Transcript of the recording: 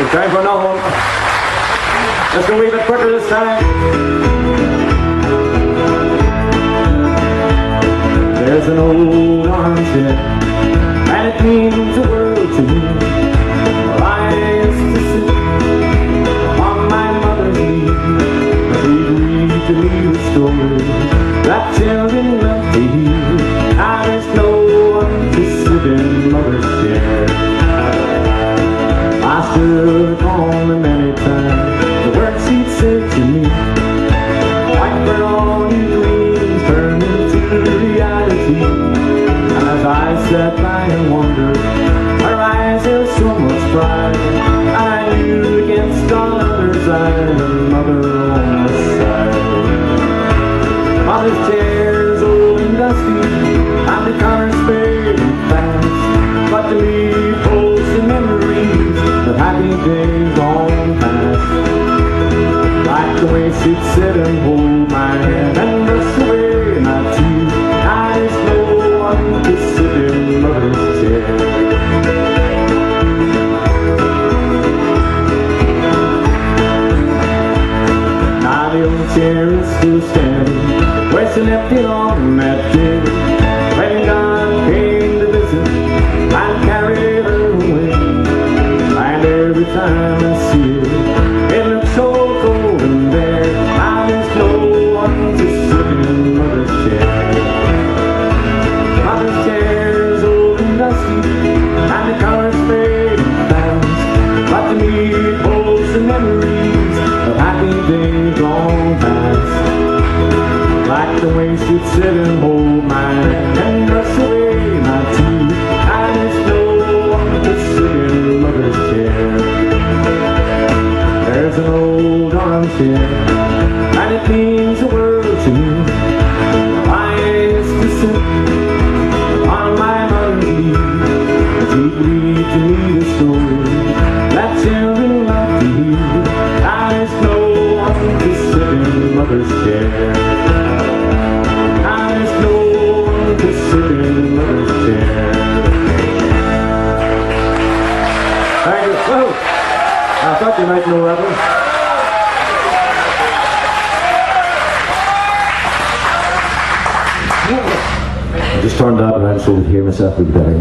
It's time for another one. Let's go a wee bit quicker this time. There's an old armchair, and it means the world to me. Well, I used to sit on my mother's knee, and she'd read to me the story that children love to hear. Now there's no one to sit in mother's chair. I stood on the many times, the words she'd said to me, like for all you dreams turn into reality. And as I sat by and wondered, her eyes held so much pride, and I knew against all others I had a mother on my side. Mother's chair's old and dusty, and the colors fading fast, but to me holds the memories of happy days long past. Like the way she'd sit and hold my hand and brush away my tears. Now there's no one to sit in mother's chair. Now the old chair is still standing where she left it on that day, when God came to visit and carry her away. And every time I see it, it looks so cold and bare. Now there's no one to sit in mother's chair. Mother's chair is old and dusty, and the colors fading fast, but to me it holds the memories of happy days long past. Like the way she'd sit and hold my hand and brush away my tears. And there's no one to sit in mother's chair. There's an old armchair, and it means the world to me. I used to sit on my mother's knee, and she'd read to me the story that children love to hear. Now there's no one to sit in mother's chair. Now there's no one to sit in mother's chair. Thank you. Whoa. I thought you might know that one. I just turned out and I just wanted to hear myself a bit better.